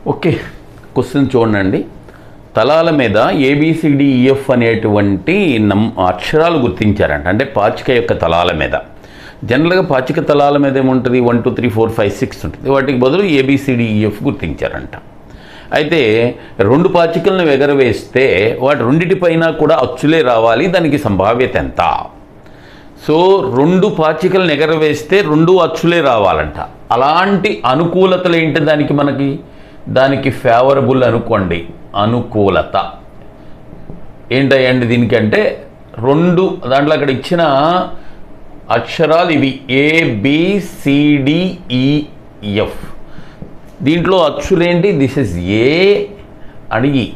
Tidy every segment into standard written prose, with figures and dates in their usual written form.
Okay, question చూడండి. తలాల మీద ABCDEF అనేటువంటి అక్షరాలు గుర్తించారంట. అంటే పాచిక యొక్క తలాల మీద. జనరల్గా పాచిక తలాల మీద ఏముంటుంది, 1 2 3 4 5 6 ఉంటుంది. వాటికి బదులు ABCDEF గుర్తించారంట. అయితే రెండు పాచికలను ఎగరవేస్తే వాటి రెండిటిపైన కూడా అచ్చులే రావాలి. దానికి సంభావ్యత ఎంత? సో రెండు పాచికలను ఎగరవేస్తే రెండు అచ్చులే రావాలంట. అలాంటి అనుకూలతలు ఏంటి దానికి ఫేవరబుల్ అనుకోండి. అనుకూలత ఏంటండి దీనికంటే రెండు దాంట్లో అక్కడ ఇచ్చిన అక్షరాలు ఇవి ABCDEF. దీంట్లో అచ్చులేంటి, this is A and E.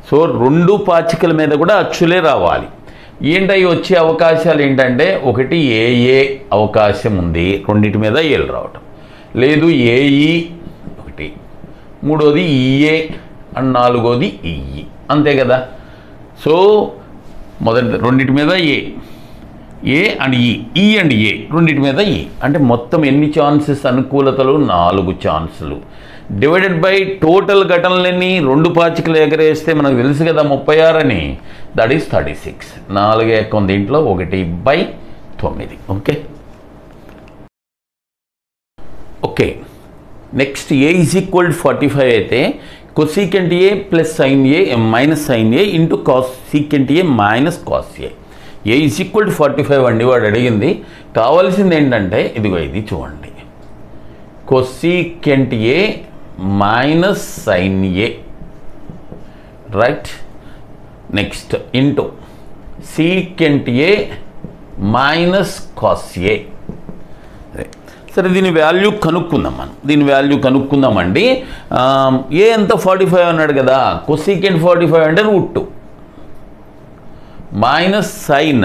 So రెండు పాచికల మీద కూడా అచ్చులే రావాలి. ఏంటవి వచ్చే అవకాశాలు ఏంటంటే, ఒకటి AA అవకాశం ఉంది, రెండింటి మీద ఏలు రావటం. లేదు AE ఒకటి, మూడోది EA అండ్ నాలుగోది EE. అంతే కదా. సో మొదటి రెండింటి మీద A and E and A రెండింటి మీద E. అంటే మొత్తం ఎన్ని ఛాన్సెస్ అనుకూలతలు? 4 ఛాన్సులు. డివైడెడ్ బై టోటల్ ఘటనలన్నీ రెండు పాచికలు ఎగరేస్తే మనకు తెలుసు కదా 36 అని. That is 36. 4 ఎక్కువ దీంట్లో 1/9. ఓకే ఓకే నెక్స్ట్ A = 45 అయితే cosecant A plus sin A minus sin A into cosecant A minus cos A. A = 45 అండి వాడు అడిగింది. కావాల్సింది ఏంటంటే ఇదిగో ఇది చూడండి, cosecant A minus sin A, right. Next into secant A minus cos A. సరే, దీని వాల్యూ కనుక్కుందాం మనం. కనుక్కుందామండి. ఏ ఎంత 45 అన్నాడు కదా, cosecant 45 అంటే √2 మైనస్ sin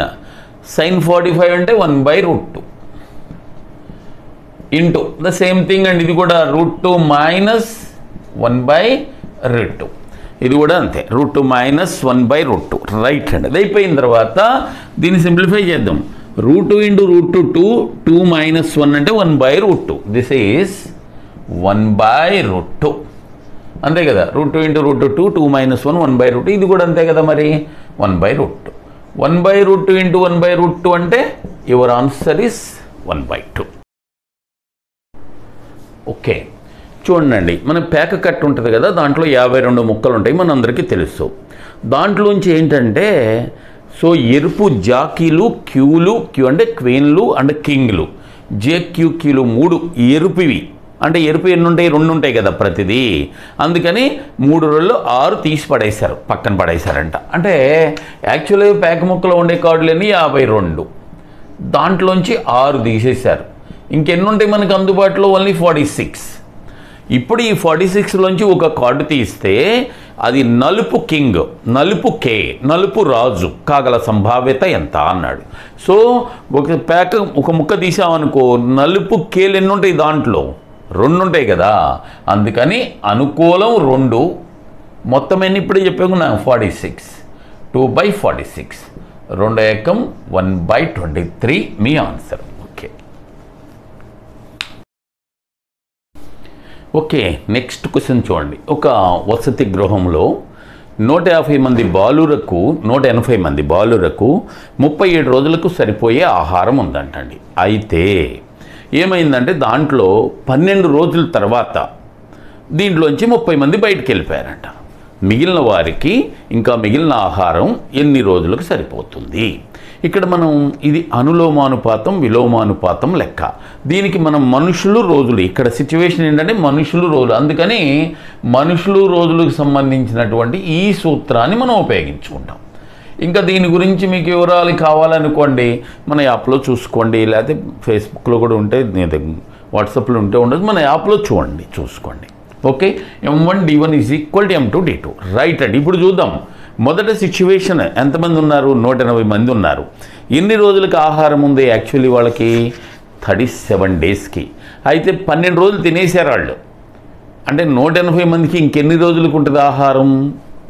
45 అంటే 1/√2 ఇంటూ ద సేమ్ థింగ్ అండి. ఇది కూడా √2 మైనస్ 1/√2. ఇది కూడా అంతే, √2 మైనస్ 1/√2. రైట్ అండి. అది అయిపోయిన తర్వాత దీన్ని సింప్లిఫై చేద్దాం. √2 ఇంటూ √2 2 మైనస్ 1 అంటే 1/√2. This is 1/√2. అంతే కదా. √2 ఇంటూ √2 2 మైనస్ 1 1/√2. ఇది కూడా అంతే కదా మరి, 1/√2. 1/√2 ఇంటూ 1/√2 అంటే యువర్ ఆన్సర్ ఇస్ 1/2. ఓకే, చూడండి. మన పేక కట్టు ఉంటుంది కదా, దాంట్లో 52 ముక్కలు ఉంటాయి, మనందరికీ తెలుసు. దాంట్లోంచి ఏంటంటే, సో ఎరుపు జాకీలు, క్యూలు, క్యూ అంటే క్వీన్లు అండ్ కింగ్లు, JQQలు 3 ఎరుపువి. అంటే ఎరుపు ఎన్ని ఉంటాయి, 2 ఉంటాయి కదా ప్రతిదీ. అందుకని 3 రోజుల్లో 6 తీసి పడేశారు, పక్కన పడేశారంట. అంటే యాక్చువల్గా పేక ముక్కలో ఉండే కార్డులన్నీ 52, దాంట్లోంచి 6 తీసేశారు. ఇంకెన్ని ఉంటాయి మనకు అందుబాటులో? ఓన్లీ 46. ఇప్పుడు ఈ 46లోంచి ఒక కార్డు తీస్తే అది నలుపు కింగ్, నలుపు కే, నలుపు రాజు కాగల సంభావ్యత ఎంత అన్నాడు. సో ఒక ముక్క తీసామనుకో, నలుపు కేలు ఎన్ని ఉంటాయి దాంట్లో? 2 ఉంటాయి కదా. అందుకని అనుకూలం 2, మొత్తం ఎన్ని ఇప్పుడు చెప్పాను 46. 2/46, 2 ఏకం 1/23 మీ ఆన్సర్. ఓకే నెక్స్ట్ క్వశ్చన్ చూడండి. ఒక వసతి గృహంలో 150 మంది బాలురకు 180 మంది బాలురకు 37 రోజులకు సరిపోయే ఆహారం ఉందంటండి. అయితే ఏమైందంటే దాంట్లో 12 రోజుల తర్వాత దీంట్లోంచి 30 మంది బయటికి వెళ్ళిపోయారంట. మిగిలిన వారికి ఇంకా మిగిలిన ఆహారం ఎన్ని రోజులకు సరిపోతుంది? ఇక్కడ మనం ఇది అనులోమానుపాతం, విలోమానుపాతం లెక్క. దీనికి మనం మనుషులు రోజులు, ఇక్కడ సిచ్యువేషన్ ఏంటంటే మనుషులు రోజులు. అందుకని మనుషులు రోజులకు సంబంధించినటువంటి ఈ సూత్రాన్ని మనం ఉపయోగించుకుంటాం. ఇంకా దీని గురించి మీకు వివరాలు కావాలనుకోండి, మన యాప్లో చూసుకోండి, లేకపోతే ఫేస్బుక్లో కూడా ఉంటే, వాట్సాప్లో ఉంటే ఉండదు, మన యాప్లో చూసుకోండి. Okay, M1D1 = M2D2. రైట్ అండి. ఇప్పుడు చూద్దాం. మొదటి సిచ్యువేషన్ ఎంతమంది ఉన్నారు? 180 మంది ఉన్నారు. ఎన్ని రోజులకి ఆహారం ఉంది? యాక్చువల్లీ వాళ్ళకి 37 డేస్కి. అయితే 12 రోజులు తినేశారు వాళ్ళు. అంటే 180 మందికి ఇంకెన్ని రోజులకు ఉంటుంది ఆహారం?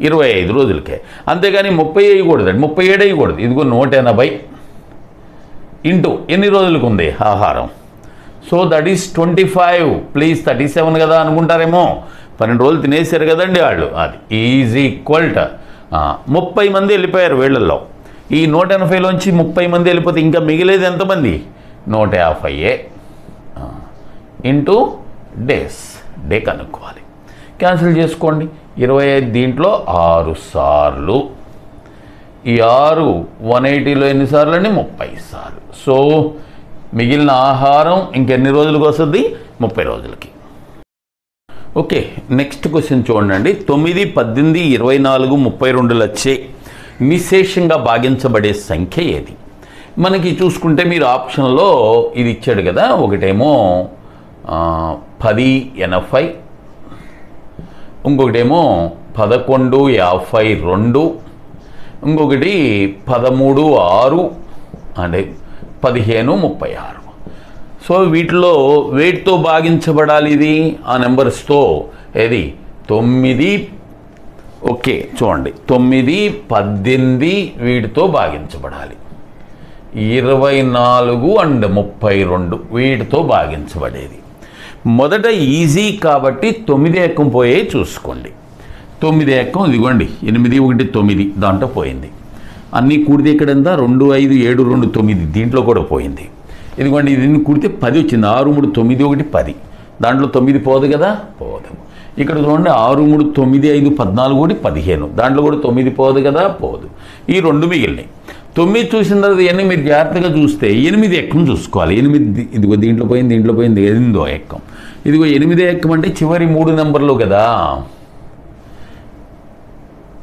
25 రోజులకే. అంతేగాని 30 వేయకూడదండి, 37 వేయకూడదు. ఇదిగో 180 ఇంటూ ఎన్ని రోజులకు ఉంది ఆహారం? So that is 25. ప్లీజ్ 37 కదా అనుకుంటారేమో. 12 రోజులు తినేసారు కదండి వాళ్ళు, అది ఈజ్ ఈక్వల్ టు 30 మంది వెళ్ళిపోయారు వీళ్ళల్లో. ఈ 180లోంచి 30 మంది వెళ్ళిపోతే ఇంకా మిగిలేది ఎంతమంది? 150 ఇంటూ డేస్, డే కనుక్కోవాలి. క్యాన్సిల్ చేసుకోండి. 25 దీంట్లో 6 సార్లు, ఈ 6 180లో ఎన్నిసార్లు అండి? 30 సార్లు. సో మిగిలిన ఆహారం ఇంకెన్ని రోజులకు వస్తుంది? 30 రోజులకి. ఓకే, నెక్స్ట్ క్వశ్చన్ చూడండి. 9, 18, 24, 32 వచ్చే నిశేషంగా భాగించబడే సంఖ్య ఏది? మనకి చూసుకుంటే మీరు ఆప్షన్లో ఇది ఇచ్చాడు కదా, ఒకటేమో 1080, ఇంకొకటేమో 1152, ఇంకొకటి 13/6 అంటే 1536. సో వీటిలో వేటితో భాగించబడాలి ఇది? ఆ నెంబర్స్తో. ఏది? 9, ఓకే చూడండి, 9, 18 వీటితో భాగించబడాలి. 24 అండ్ 32 వీటితో భాగించబడేది. మొదట ఈజీ కాబట్టి 9 ఎక్కం పోయే చూసుకోండి. 9 ఎక్కం ఇదిగోండి, 8, 1, 9 దాంట్లో పోయింది. అన్నీ కూడితే ఇక్కడ ఎంత? 2, 5, 7, 2, 9 దీంట్లో కూడా పోయింది. ఇదిగోండి, ఇది కూడితే 10 వచ్చింది. 6, 3, 9, 1, 10 దాంట్లో 9 పోదు కదా, పోదు. ఇక్కడ చూడండి 6, 3, 9, 5, 14, 1, 15 దాంట్లో కూడా 9 పోదు కదా, పోదు. ఈ 2 మిగిలినాయి. 9 చూసిన తర్వాత ఇవన్నీ మీరు జాగ్రత్తగా చూస్తే 8 ఎక్కం చూసుకోవాలి. 8 ఇదిగో దీంట్లో పోయింది, దీంట్లో పోయింది, 8వ ఎక్కం. ఇదిగో 8వ ఎక్కం అంటే చివరి 3 నెంబర్లు కదా,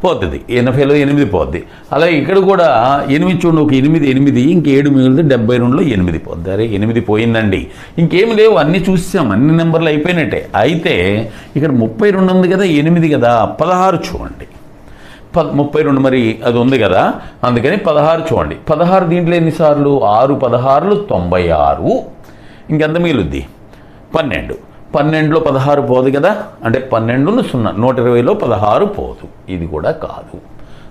పోతుంది. 80లో 8 పోద్ది. అలాగే ఇక్కడ కూడా 8 చూడండి, ఒక 8, ఇంక 7 మిగిలితే 72లో 8 పోద్ది. అరే 8 పోయిందండి, ఇంకేమి లేవు, అన్నీ చూసాం, అన్ని నెంబర్లు అయిపోయినట్టే. అయితే ఇక్కడ 32 ఉంది కదా, 8 కదా, 16 చూడండి. 32 మరి అది ఉంది కదా, అందుకని 16 చూడండి. 16 దీంట్లో ఎన్నిసార్లు? 6, 16, 96. ఇంకెంత మిగులుద్ది? 12. 12లో 16 పోదు కదా, అంటే 12 0, 120లో 16 పోదు. ఇది కూడా కాదు.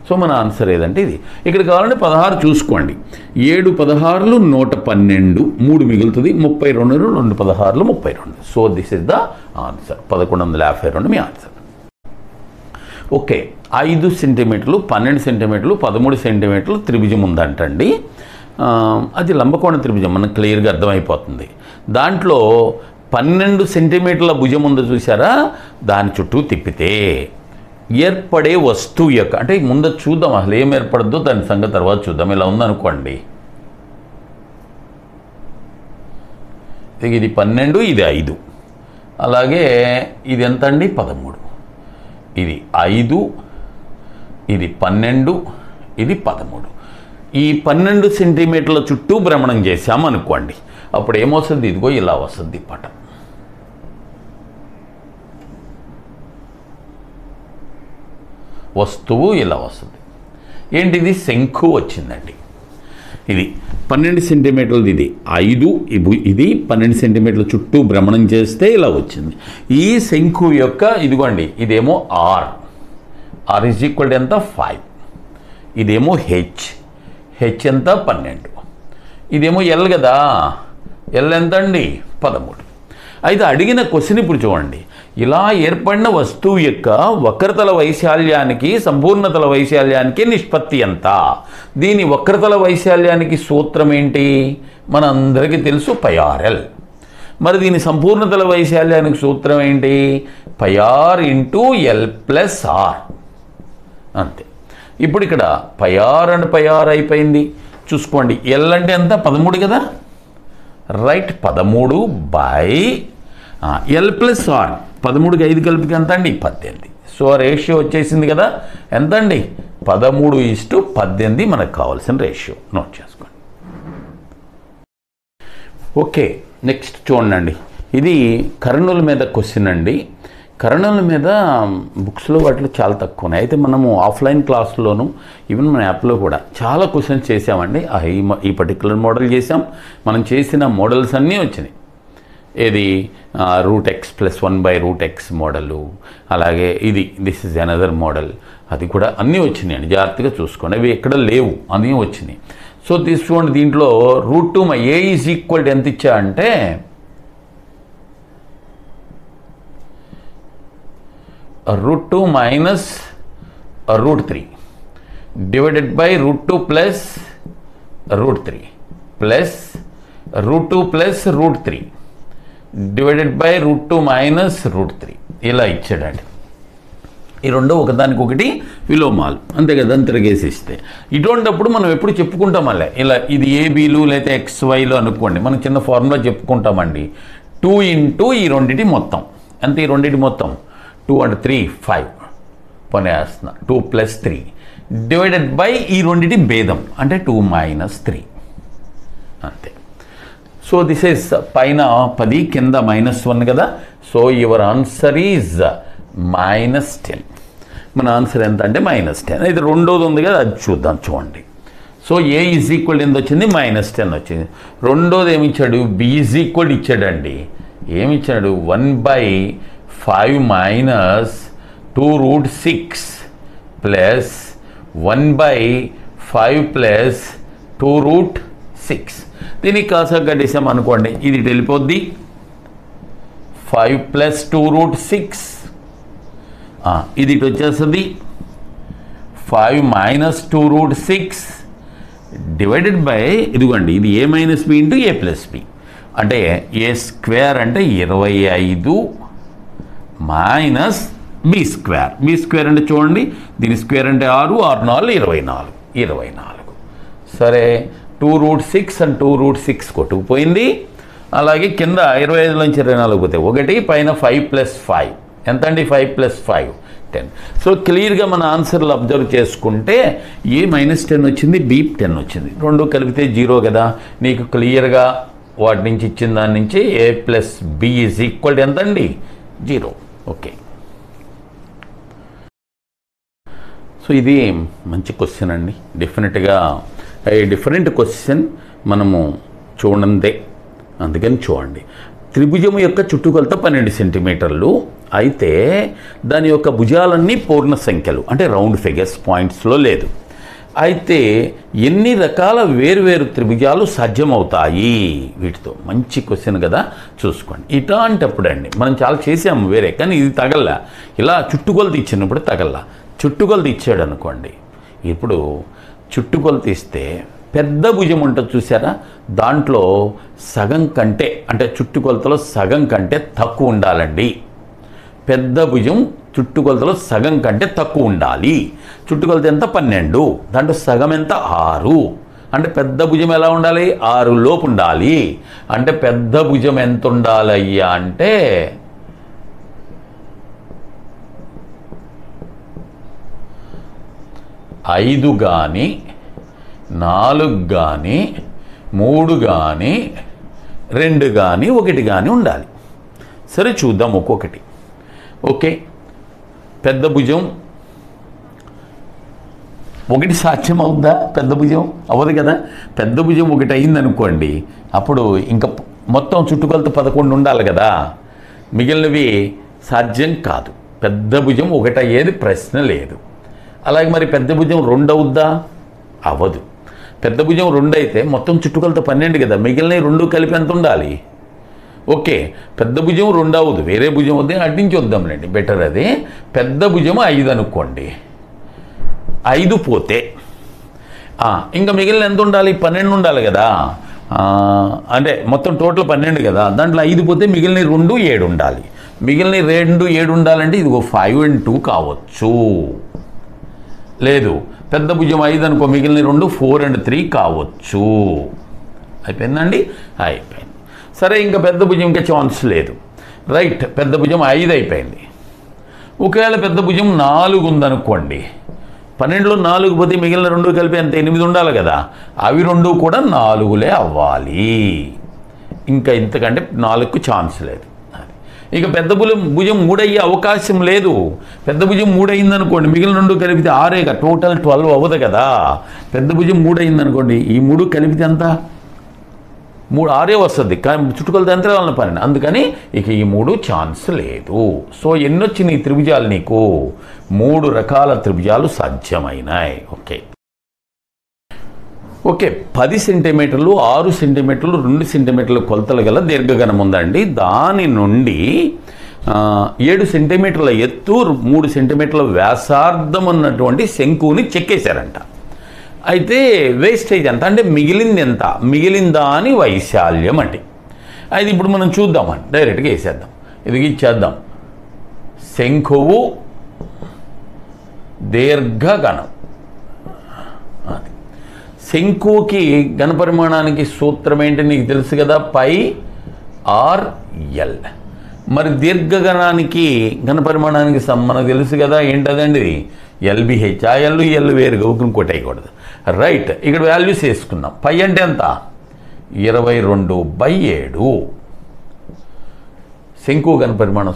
సో మన ఆన్సర్ ఏదంటే ఇది. ఇక్కడ కావాలంటే 16 చూసుకోండి. 7, 16, 112, 3 మిగులుతుంది. 32, 2, 16, 32. So this is the answer. 1152 me answer. Okay, 5 సెంటీమీటర్లు, 12 సెంటీమీటర్లు, 13 సెంటీమీటర్లు త్రిభుజం ఉందంటండి. అది లంబకోణ త్రిభుజం, మనకు క్లియర్గా అర్థమైపోతుంది. దాంట్లో 12 సెంటీమీటర్ల భుజం ఉందో చూసారా, దాని చుట్టూ తిప్పితే ఏర్పడే వస్తువు యొక్క, అంటే ముందు చూద్దాం అసలు ఏం ఏర్పడద్దో దాని సంగతి తర్వాత చూద్దాం. ఇలా ఉందనుకోండి, ఇది 12, ఇది 5, అలాగే ఇది ఎంత అండి? 13, ఇది 5, ఇది 12, ఇది 13. ఈ 12 సెంటీమీటర్ల చుట్టూ భ్రమణం చేశామనుకోండి, అప్పుడు ఏమొస్తుంది? ఇదిగో ఇలా వస్తుంది పటం. వస్తువు ఇలా వస్తుంది. ఏంటిది? శంఖు వచ్చిందండి. ఇది 12 సెంటీమీటర్లది, ఇది 5, ఇది 12 సెంటీమీటర్ల చుట్టూ భ్రమణం చేస్తే ఇలా వచ్చింది. ఈ శంఖు యొక్క ఇదిగోండి, ఇదేమో ఆర్ ఈజ్ ఈక్వల్ టు ఎంత? 5. ఇదేమో హెచ్ ఎంత? 12. ఇదేమో ఎల్ కదా, ఎల్ ఎంత అండి? 13. అయితే అడిగిన క్వశ్చన్ ఇప్పుడు చూడండి, ఇలా ఏర్పడిన వస్తువు యొక్క వక్రతల వైశాల్యానికి సంపూర్ణతల వైశాల్యానికి నిష్పత్తి ఎంత? దీని వక్రతల వైశాల్యానికి సూత్రం ఏంటి? మనందరికీ తెలుసు, πr/l. మరి దీని సంపూర్ణతల వైశాల్యానికి సూత్రం ఏంటి? πr × l+r. అంతే. ఇప్పుడు ఇక్కడ πr అండ్ πr అయిపోయింది. చూసుకోండి, ఎల్ అంటే ఎంత? 13 కదా, రైట్. 13/l+r. 13కి 5 కలిపితే ఎంత అండి? 18. సో రేషియో వచ్చేసింది కదా, ఎంత అండి? 13:18 మనకు కావాల్సిన రేషియో. నోట్ చేసుకోండి. ఓకే, నెక్స్ట్ చూడండి, ఇది కర్ణుల మీద క్వశ్చన్ అండి. కర్ణుల మీద బుక్స్లో వాటిలో చాలా తక్కువ ఉన్నాయి. అయితే మనము ఆఫ్లైన్ క్లాస్లోను ఈవెన్ మన యాప్లో కూడా చాలా క్వశ్చన్స్ చేసామండి. ఈ పర్టికులర్ మోడల్ చేసాం. మనం చేసిన మోడల్స్ అన్నీ వచ్చినాయి. ఏది? √x + 1/√x మోడలు, అలాగే దిస్ ఇస్ అనదర్ మోడల్, అది కూడా అన్నీ వచ్చినాయండి. జాగ్రత్తగా చూసుకోండి, అవి ఎక్కడ లేవు, అన్నీ వచ్చినాయి. సో తీసుకోండి, దీంట్లో √2 a ఈజ్ ఈక్వల్ ఎంత ఇచ్చా అంటే √2 minus √3 divided by √2 plus √3 plus √2 plus √3 divided by √2 minus √3 ఇలా ఇచ్చాడండి. ఈ రెండు ఒకదానికొకటి విలోమాలు, అంతే కదా, తిరగేసిస్తే. ఇటువంటిప్పుడు మనం ఎప్పుడు చెప్పుకుంటాం అలా ఇలా ఇది ఏబీలు లేదా XYలు అనుకోండి, మనం చిన్న ఫార్ములా చెప్పుకుంటామండి. 2 ఇంటూ ఈ రెండింటి మొత్తం అంతే, ఈ రెండింటి మొత్తం 2 అంటే 3 5 పనేస్తున్నా 2 ప్లస్ 3 డివైడెడ్ బై ఈ రెండింటి భేదం అంటే 2 మైనస్ 3 అంతే. సో దిస్ ఈస్ పైన 10 కింద -1 కదా. So your answer is -10. మన ఆన్సర్ ఎంత అంటే -10. ఇది రెండోది ఉంది కదా, అది చూద్దాం. చూడండి. సో A ఈజ్ ఈక్వల్ ఎంత వచ్చింది? -10 వచ్చింది. రెండోది ఏమి ఇచ్చాడు? B ఈజ్ ఈక్వల్ ఇచ్చాడండి. ఏమి ఇచ్చాడు? 1/5 మైనస్ 2√6 ప్లస్ 1/5 ప్లస్ 2√6. దీనికి కాసా కట్టేసాం అనుకోండి, ఇది వెళ్ళిపోద్ది. 5 ప్లస్ 2√6 ఇది వచ్చేస్తుంది 5 మైనస్ 2√6 డివైడెడ్ బై ఇదిగోండి, ఇది A minus B into A plus B అంటే A స్క్వేర్ అంటే 25 minus B square. B square అంటే చూడండి, దీని స్క్వేర్ అంటే 6 6 4 24. సరే, 2√6 అండ్ 2√6 కొట్టుకుపోయింది. అలాగే కింద 25 నుంచి 24 పోతే 1, పైన 5 ప్లస్ 5 ఎంత అండి? 5 ప్లస్ 5 10. సో క్లియర్గా మన ఆన్సర్లు అబ్జర్వ్ చేసుకుంటే A -10 వచ్చింది, B 10 వచ్చింది. రెండు కలిపితే 0 కదా. నీకు క్లియర్గా వాటి నుంచి ఇచ్చిన దాని నుంచి A plus B is equal ఎంత అండి? 0. ఓకే. సో ఇది మంచి క్వశ్చన్ అండి. డెఫినెట్గా డిఫరెంట్ క్వశ్చన్ మనము చూడందే, అందుకని చూడండి. త్రిభుజం యొక్క చుట్టుకొలత 12 సెంటీమీటర్లు అయితే దాని యొక్క భుజాలన్నీ పూర్ణ సంఖ్యలు అంటే రౌండ్ ఫిగర్స్, పాయింట్స్లో లేదు. అయితే ఎన్ని రకాల వేరువేరు త్రిభుజాలు సాధ్యమవుతాయి వీటితో? మంచి క్వశ్చన్ కదా, చూసుకోండి. ఇట్లాంటప్పుడు అండి మనం చాలా చేసాము వేరే, కానీ ఇది తగల్లా. ఇలా చుట్టుకొలత ఇచ్చినప్పుడు తగల్లా. చుట్టుకొలత ఇచ్చాడు అనుకోండి, ఇప్పుడు చుట్టుకొలత ఇస్తే పెద్ద భుజం ఉంటుంది చూసారా, దాంట్లో సగం కంటే అంటే చుట్టుకొలతలో సగం కంటే తక్కువ ఉండాలండి. పెద్ద భుజం చుట్టుకొలతలో సగం కంటే తక్కువ ఉండాలి. చుట్టుకొలత ఎంత? 12. దాంట్లో సగం ఎంత? 6. అంటే పెద్ద భుజం ఎలా ఉండాలి? 6 లోపు ఉండాలి. అంటే పెద్ద భుజం ఎంత ఉండాలి అయ్యా అంటే 5 కానీ 4 కానీ 3 కానీ 2 కానీ 1 కానీ ఉండాలి. సరే, చూద్దాం ఒక్కొక్కటి. ఓకే, పెద్ద భుజం 1 సాధ్యం అవుద్దా? పెద్ద భుజం అవ్వదు కదా. పెద్ద భుజం 1 అయిందనుకోండి, అప్పుడు ఇంకా మొత్తం చుట్టుకొలత 11 ఉండాలి కదా. మిగిలినవి సాధ్యం కాదు. పెద్ద భుజం 1 అయ్యేది ప్రశ్న లేదు. అలాగే మరి పెద్ద భుజం 2 అవుద్దా? అవ్వదు. పెద్ద భుజం 2 అయితే మొత్తం చుట్టుకొలత 12 కదా, మిగిలిన 2 కలిపి ఎంత ఉండాలి? ఓకే, పెద్ద భుజం 2 అవ్వదు, వేరే భుజం వద్దే, అడ్డించి వద్దాంలేండి, బెటర్ అది. పెద్ద భుజం 5 అనుకోండి, 5 పోతే ఇంకా మిగిలిన ఎంత ఉండాలి? 12 ఉండాలి కదా. అంటే మొత్తం టోటల్ 12 కదా, దాంట్లో 5 పోతే మిగిలిన 2 7 ఉండాలి. మిగిలిన 2 7 ఉండాలంటే ఇదిగో 5 and 2 కావచ్చు. లేదు, పెద్ద భుజం 5 అనుకో, మిగిలిన 2 4 and 3 కావచ్చు. అయిపోయిందండి, అయిపోయింది. సరే, ఇంకా పెద్ద భుజం ఇంకా ఛాన్స్ లేదు. రైట్, పెద్ద భుజం 5 అయిపోయింది. ఒకవేళ పెద్ద భుజం 4 ఉందనుకోండి, 12లో 4 పోతే మిగిలిన 2 కలిపి అంత 8 ఉండాలి కదా. అవి 2 కూడా 4లే అవ్వాలి. ఇంకా ఇంతకంటే 4కు ఛాన్స్ లేదు. ఇక పెద్ద భుజం 3 అయ్యే అవకాశం లేదు. పెద్ద భుజం 3 అయిందనుకోండి, మిగిలిన 2 కలిపితే 6 టోటల్ 12 అవ్వదు కదా. పెద్ద భుజం 3 అయిందనుకోండి, ఈ 3 కలిపితే ఎంత? 6 వస్తుంది, కానీ చుట్టుకొలత ఎంత వాళ్ళ పని. అందుకని ఇక ఈ 3 ఛాన్స్ లేదు. సో ఎన్ని వచ్చినాయి త్రిభుజాలు నీకు? 3 రకాల త్రిభుజాలు సాధ్యమైనాయి. ఓకే ఓకే 10 సెంటీమీటర్లు, 6 సెంటీమీటర్లు, 2 సెంటీమీటర్ల కొలతలు గల దీర్ఘగణం ఉందండి. దాని నుండి 7 సెంటీమీటర్ల ఎత్తు 3 సెంటీమీటర్ల వ్యాసార్థం ఉన్నటువంటి శంకుని చెక్కేశారంట. అయితే వేస్టేజ్ ఎంత అంటే మిగిలింది ఎంత, మిగిలిందా అని వైశాల్యం అంటే. అది ఇప్పుడు మనం చూద్దామండి, డైరెక్ట్గా వేసేద్దాం. ఇది ఇచ్చేద్దాం. శంకువు దీర్ఘఘనం. శంకుకి ఘనపరిమాణానికి సూత్రం ఏంటి నీకు తెలుసు కదా, పై ఆర్ ఎల్. మరి దీర్ఘఘనానికి ఘనపరిమాణానికి మనకు తెలుసు కదా ఏంటదండి, ఎల్బిహెచ్. ఆ ఎల్ వేరుగా ఇంకోటి అయ్యకూడదు. రైట్, ఇక్కడ వాల్యూస్ వేసుకున్నాం. పై అంటే ఎంత, 22/7. శంకు ఘనపరిమాణం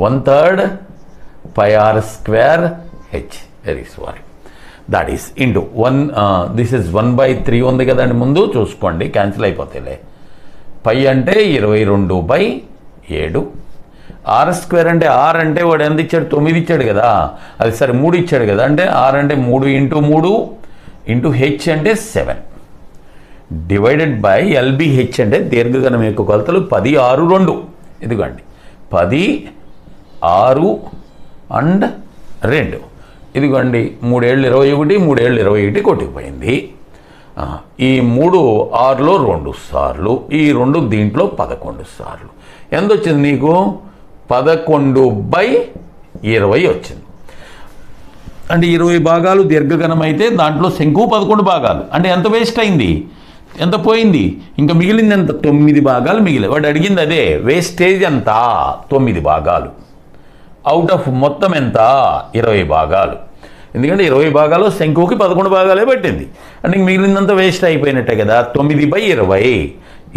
1/3 pi r square h. Very sorry, that is into 1. This is 1/3 ఉంది కదండి, ముందు చూసుకోండి, క్యాన్సిల్ అయిపోతాయిలే. పై అంటే 22/7. ఆర్ స్క్వేర్ అంటే ఆర్ అంటే వాడు ఎంత ఇచ్చాడు, 9 ఇచ్చాడు కదా, అది సరే 3 ఇచ్చాడు కదా, అంటే ఆర్ అంటే 3 × 3 ఇంటూ హెచ్ అంటే 7 డివైడెడ్ బై ఎల్బిహెచ్ అంటే దీర్ఘఘనం యొక్క కొలతలు 10, 6, 2. ఇదిగోండి 10, 6 అండ్ 2. ఇదిగోండి 3 ఏళ్ళు 21, 3 ఏళ్ళు 21 కొట్టుకుపోయింది. ఈ 3 6లో 2 సార్లు, ఈ 2 దీంట్లో 11 సార్లు. ఎంత వచ్చింది నీకు, 11/20 వచ్చింది. అంటే 20 భాగాలు దీర్ఘఘనం అయితే దాంట్లో శంకువు 11 భాగాలు. అంటే ఎంత వేస్ట్ అయింది, ఎంత పోయింది, ఇంకా మిగిలింది ఎంత, 9 భాగాలు మిగిలి. వాడు అడిగింది అదే, వేస్టేజ్ ఎంత, 9 భాగాలు. అవుట్ ఆఫ్ మొత్తం ఎంత, 20 భాగాలు. ఎందుకంటే 20 భాగాలు శంకువుకి 11 భాగాలే పట్టింది. అంటే మిగిలిందంతా వేస్ట్ అయిపోయినట్టే కదా. 9/20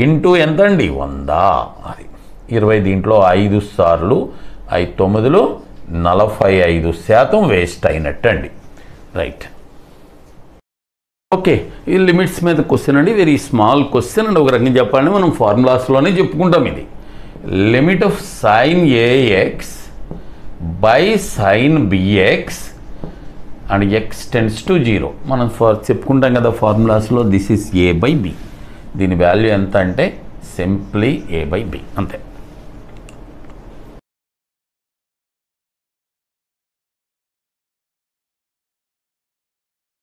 ఇంటూ ఎంత అండి, 100. అది 20 దీంట్లో 5 సార్లు 5 9లు 45% వేస్ట్ అయినట్టు అండి. Right, okay. ఈ లిమిట్స్ మీద క్వశ్చన్ అండి, వెరీ స్మాల్ క్వశ్చన్ అండి. ఒక రకంగా చెప్పాలంటే మనం ఫార్ములాస్లోనే చెప్పుకుంటాం. ఇది limit of sin AX by sin BX and x tends to 0 మనం చెప్పుకుంటాం కదా ఫార్ములాస్లో. This is A/B. దీని వాల్యూ ఎంత అంటే సింప్లీ A/B అంతే.